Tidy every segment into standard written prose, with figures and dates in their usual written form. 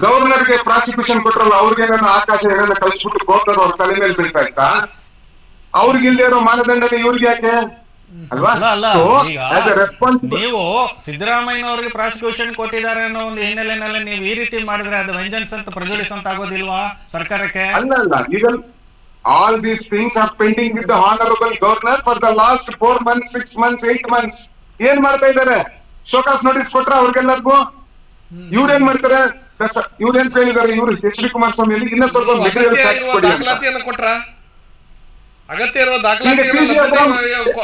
ಗವರ್ನರ್ಗೆ prosecution ಕೊಟ್ರಲ್ಲ ಅವ್ರಿಗೇನೋ ಆಕಾಶ ಏನೇನೋ ಕಳಿಸ್ಬಿಟ್ಟು governor ಅವ್ರ ತಲೆ ಮೇಲೆ ಬೀಳ್ತಾ ಇತ್ತಾ? ಅವ್ರಿಗಿಲ್ದೇ ಇರೋ ಮಾನದಂಡನೆ ಇವ್ರಿಗೆ ಯಾಕೆ ಅಲ್ವಾ? ನೀವು ಸಿದ್ದರಾಮಯ್ಯನವ್ರಿಗೆ ಪ್ರಾಸಿಕ್ಯೂಷನ್ ಕೊಟ್ಟಿದ್ದಾರೆ ಅನ್ನೋ ಒಂದು ಹಿನ್ನೆಲೆಯಲ್ಲಿ ನೀವು ಈ ರೀತಿ ಮಾಡಿದ್ರೆ ಅದು ವೆಂಜನ್ಸ್ ಅಂತ ಪ್ರಜ್ವಲಿಸ್ ಅಂತ ಆಗೋದಿಲ್ವಾ ಸರ್ಕಾರಕ್ಕೆ? ಅಲ್ಲ, ಈಗ all these things are pending with the honorable governor for the last 4 months, 6 months, 8 months. ಏನ್ ಮಾಡ್ತಾ ಇದಾರೆ? ಶೋಕಾಸ್ ನೋಟಿಸ್ ಕೊಟ್ರ ಅವ್ರಿಗೆಲ್ಲರಿಗೂ? ಇವ್ರೇನ್ ಮಾಡ್ತಾರೆ? ಇವ್ರೇನ್ ಕೇಳಿದಾರೆ? ಇವ್ರು ಎಚ್ ಡಿ ಕುಮಾರಸ್ವಾಮಿ ಇನ್ನ ಸ್ವಲ್ಪ ದಾಖಲಾತಿಯನ್ನು ಕೊಟ್ರ? ಅಗತ್ಯ ಇರುವ ದಾಖಲಾತಿ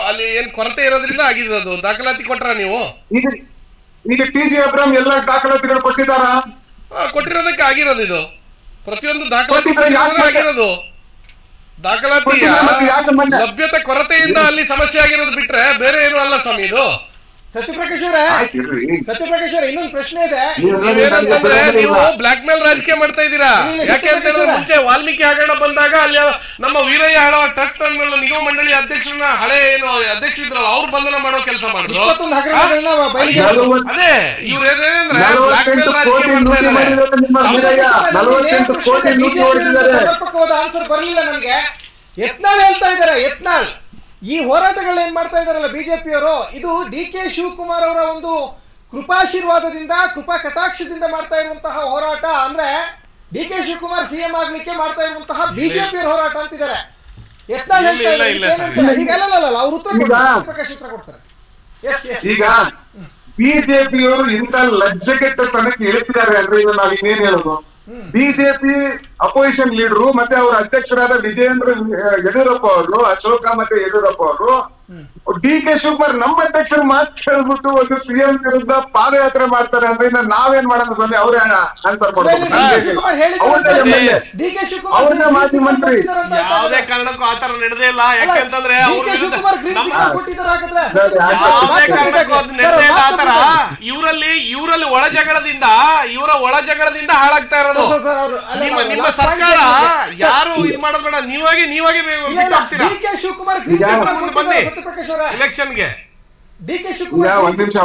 ಅಲ್ಲಿ ಏನ್ ಕೊರತೆ ಇರೋದ್ರಿಂದ ಆಗಿರೋದು ದಾಖಲಾತಿ ಕೊಟ್ರ ನೀವು? ಈಗ ಟಿ.ಜಿ. ಅಬ್ರಾಮ್ ಎಲ್ಲ ದಾಖಲಾತಿಗಳು ಕೊಟ್ಟಿದಾರ? ಕೊಟ್ಟಿರೋದಕ್ಕೆ ಆಗಿರೋದು ಇದು. ಪ್ರತಿಯೊಂದು ದಾಖಲಾತಿ ಆಗಿರೋದು ದಾಖಲಾತಿಯ ಲಭ್ಯತೆ ಕೊರತೆಯಿಂದ ಅಲ್ಲಿ ಸಮಸ್ಯೆ ಆಗಿರೋದು ಬಿಟ್ರೆ ಬೇರೆ ಏನು ಅಲ್ಲ ಸ್ವಾಮಿ ಇದು. ಸತ್ಯಪ್ರಕಾಶ್ ಅವರೇ ಇನ್ನೊಂದು ಪ್ರಶ್ನೆ ಇದೆ. ಏನಂತಂದ್ರೆ ನೀವು ಬ್ಲಾಕ್ ಮೇಲ್ ರಾಜಕೀಯ ಮಾಡ್ತಾ ಇದ್ದೀರಾ. ಯಾಕೆ ಅಂತ ಹೇಳಿದ್ರೆ ಮುಂಚೆ ವಾಲ್ಮೀಕಿ ಹಗರಣ ಬಂದಾಗ ಅಲ್ಲಿ ನಮ್ಮ ವೀರಯ್ಯ ಹಳವ ಟ್ರಸ್ಟ್ ನಿಗಮ ಮಂಡಳಿ ಅಧ್ಯಕ್ಷರನ್ನ ಹಳೆ ಏನು ಅಧ್ಯಕ್ಷ ಇದ್ರಲ್ಲ ಅವ್ರು ಬಂಧನ ಮಾಡೋ ಕೆಲಸ ಮಾಡಿದ್ರು. ಅದೇ ಇವ್ರು ಏನಂದ್ರೆ ಬ್ಲಾಕ್ ಮೇಲ್ ರಾಜಕೀಯ ಮಾಡ್ತಾ ಆನ್ಸರ್ ಬರಲಿಲ್ಲ ನನಗೆ. ಯತ್ನಾಳ್ ಹೇಳ್ತಾ ಇದ್ದಾರೆ, ಯತ್ನಾಳ್ ಈ ಹೋರಾಟಗಳನ್ನ ಮಾಡ್ತಾ ಇದಾರಲ್ಲ ಬಿಜೆಪಿಯವರು, ಇದು ಡಿ.ಕೆ. ಶಿವಕುಮಾರ್ ಅವರ ಒಂದು ಕೃಪಾಶೀರ್ವಾದದಿಂದ ಕೃಪಾ ಕಟಾಕ್ಷದಿಂದ ಮಾಡ್ತಾ ಇರುವಂತಹ ಹೋರಾಟ. ಅಂದ್ರೆ ಡಿ.ಕೆ. ಶಿವಕುಮಾರ್ ಸಿಎಂ ಆಗ್ಲಿಕ್ಕೆ ಮಾಡ್ತಾ ಇರುವಂತಹ ಬಿಜೆಪಿಯರ ಹೋರಾಟ ಅಂತಿದ್ದಾರೆ. ಯತ್ನಾಳ್ ಹೇಳ್ತಾ ಇದ್ದಾರೆ. ಈಗ ಅಲ್ಲ ಅವ್ರು ಉತ್ತರ ಕೊಡ್ತಾರೆ, ಪ್ರಕಾಶ್ ಉತ್ತರ ಕೊಡ್ತಾರೆ. ಈಗ ಬಿಜೆಪಿಯವರು ಇಂತ ಲಜ್ಜೆಗೆಟ್ಟ ತನಕ ಇಳಿಸಿದ್ದಾರೆ ಅಂದ್ರೆ ಈಗ ನಾವ್ ಇನ್ನೇನ್ ಹೇಳೋದು? ಬಿಜೆಪಿ ಅಪೋಸಿಷನ್ ಲೀಡರು ಮತ್ತೆ ಅವರ ಅಧ್ಯಕ್ಷರಾದ ವಿಜಯೇಂದ್ರ ಯಡಿಯೂರಪ್ಪ ಅವರು, ಅಶೋಕ ಮತ್ತೆ ಯಡಿಯೂರಪ್ಪ ಅವರು ಡಿ.ಕೆ. ಶಿವಕುಮಾರ್ ನಮ್ಮ ಅಧ್ಯಕ್ಷರು ಮಾತು ಕೇಳ್ಬಿಟ್ಟು ಒಂದು ಸಿಎಂ ವಿರುದ್ಧ ಪಾದಯಾತ್ರೆ ಮಾಡ್ತಾರೆ ಅಂದ್ರೆ ನಾವೇನ್ ಮಾಡೋದು ಸ್ವಾಮಿ? ಅವರೇ ಆನ್ಸರ್ ಕೊಡ್ತಾರೆ. ಅವ್ರನ್ನ ಮಾಜಿ ಮಂತ್ರಿ ಯಾವುದೇ ಕಾರಣಕ್ಕೂ ಆತರ ನಡೆದೇ ಇಲ್ಲ. ಯಾಕೆಂತಂದ್ರೆ ಯಾವುದೇ ಕಾರಣಕ್ಕೂ ಅದು ನಡೆದೇ ಇಲ್ಲ ಆತರ. ಇವರಲ್ಲಿ ಒಳ ಜಗಳದಿಂದ ಹಾಳಾಗ್ತಾ ಇರೋದು. ನಿಮ್ಮ ಸರ್ಕಾರ ಯಾರು ಇದ್ ಮಾಡೋದ್ ಬೇಡ, ನೀವಾಗಿ ಬನ್ನಿ ಎಲೆಕ್ಷನ್ಗೆ. ಒಂದ್ ನಿಮಿಷ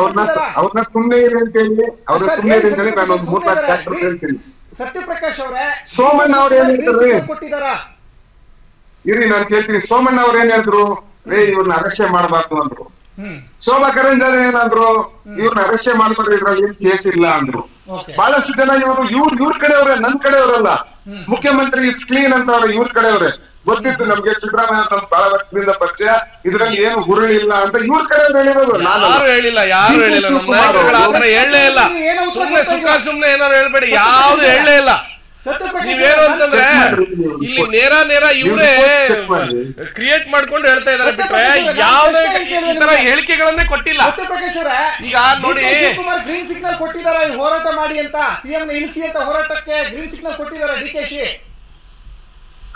ಅವ್ರನ್ನ ಸುಮ್ನೆ ಇರಿ ಅಂತ ಹೇಳಿ ನಾನು ಒಂದು 3-4 ಫ್ಯಾಕ್ಟರ್ ಹೇಳ್ತೀನಿ. ಸತ್ಯಪ್ರಕಾಶ್ ಅವರೇ, ಸೋಮಣ್ಣ ಅವ್ರು ಏನ್ ಹೇಳ್ತಾರೆ ಇರಿ ನಾನು ಕೇಳ್ತೀನಿ. ಸೋಮಣ್ಣ ಅವ್ರು ಏನ್ ಹೇಳಿದ್ರು? ಇವ್ರನ್ನ ಅರೆಸ್ಟ್ ಮಾಡಬಾರ್ದು ಅಂದ್ರು. ಶೋಭಾ ಕರಂದ್ಲಾಜೆ ಏನಂದ್ರು? ಇವ್ರನ್ನ ಅರೆಸ್ಟ್ ಮಾಡ್ಬಾರ್ದು, ಇದ್ರಲ್ಲಿ ಏನ್ ಕೇಸ್ ಇಲ್ಲ ಅಂದ್ರು. ಬಹಳಷ್ಟು ಜನ ಇವ್ರ ಕಡೆಯವ್ರೆ, ನನ್ ಕಡೆಯವ್ರಲ್ಲ. ಮುಖ್ಯಮಂತ್ರಿ ಇಸ್ ಕ್ಲೀನ್ ಅಂತ ಅವ್ರೆ, ಇವ್ರ ಕಡೆಯವ್ರೆ. ಗೊತ್ತಿತ್ತು ನಮ್ಗೆ ಸಿದ್ದರಾಮಯ್ಯ ನಮ್ ಬಹಳ ವರ್ಷದಿಂದ ಪರಿಚಯ, ಇದ್ರಲ್ಲಿ ಏನು ಹುರುಳಿ ಇಲ್ಲ ಅಂತ ಇವ್ರ ಕಡೆಯವ್ರು ಹೇಳಿರೋದು. ಯಾರು ಹೇಳಿಲ್ಲ ಹೇಳಲೇ ಇಲ್ಲ. ಸುಮ್ನೆ ಏನಾರು ಹೇಳ್ಬೇಡಿ, ಯಾವ್ದು ಹೇಳಲೇ ಇಲ್ಲ. ನೀವೇನು ಅಂತಂದ್ರೆ ಇಲ್ಲಿ ನೇರ ಇವರೇ ಕ್ರಿಯೇಟ್ ಮಾಡ್ಕೊಂಡು ಹೇಳ್ತಾ ಇದಾರೆ ಬಿಟ್ರೆ ಯಾವುದೇ ಈ ತರ ಹೇಳಿಕೆಗಳನ್ನೇ ಕೊಟ್ಟಿಲ್ಲ. ಈಗ ನೋಡಿ, ಗ್ರೀನ್ ಸಿಗ್ನಲ್ ಕೊಟ್ಟಿದ್ದಾರೆ ಹೋರಾಟ ಮಾಡಿ ಅಂತ, ಸಿಎಂ ಇಳಿಸಿ ಅಂತ ಹೋರಾಟಕ್ಕೆ ಗ್ರೀನ್ ಸಿಗ್ನಲ್ ಕೊಟ್ಟಿದ್ದಾರೆ ಡಿ.ಕೆ.ಶಿ.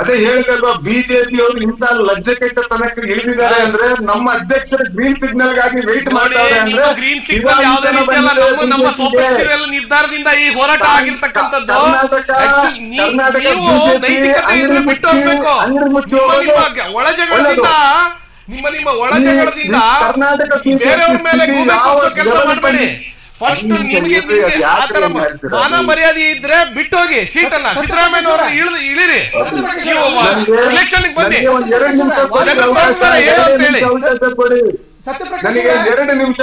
ಅದೇ ಹೇಳಿದಲ್ವಾ, ಬಿಜೆಪಿ ಅವರು ಇಂತ ಲಜ್ಜೆ ಕೆಟ್ಟ ತನಕ ಇಳಿದಿದ್ದಾರೆ ಅಂದ್ರೆ ನಮ್ಮ ಅಧ್ಯಕ್ಷರ ಗ್ರೀನ್ ಸಿಗ್ನಲ್ ಗಾಗಿ ವೇಟ್ ಮಾಡ್ತಾರೆ ಅಂದ್ರೆ ಗ್ರೀನ್ ಸಿಗ್ನಲ್ ಯಾವುದೇ ರೀತಿ ಅಲ್ಲ. ನಮ್ಮ ಸ್ವಪಕ್ಷೀಯ ನಿರ್ಧಾರದಿಂದ ಈ ಹೋರಾಟ ಆಗಿರ್ತಕ್ಕಂಥದ್ದು. ನೈತಿಕತೆ ಬಿಟ್ಟು ಹೋಗ್ಬೇಕು. ಒಳ ಜಗಳದಿಂದ ನಿಮ್ಮ ಒಳ ಜಗಳದಿಂದ ಬೇರೆಯವ್ರ ಮೇಲೆ ಕೆಲಸ ಮಾಡಬೇಡಿ. ಫಸ್ಟ್ ನಿಮಗೆ ಆತರ ಮಾನ ಮರ್ಯಾದೆ ಇದ್ರೆ ಬಿಟ್ಟೋಗಿ ಸೀಟನ್ನ. ಸಿದ್ದರಾಮಯ್ಯನವರು ಇಳಿರಿ, ಎಲೆಕ್ಷನ್ ಬನ್ನಿ, ನನಗೆ 2 ನಿಮಿಷ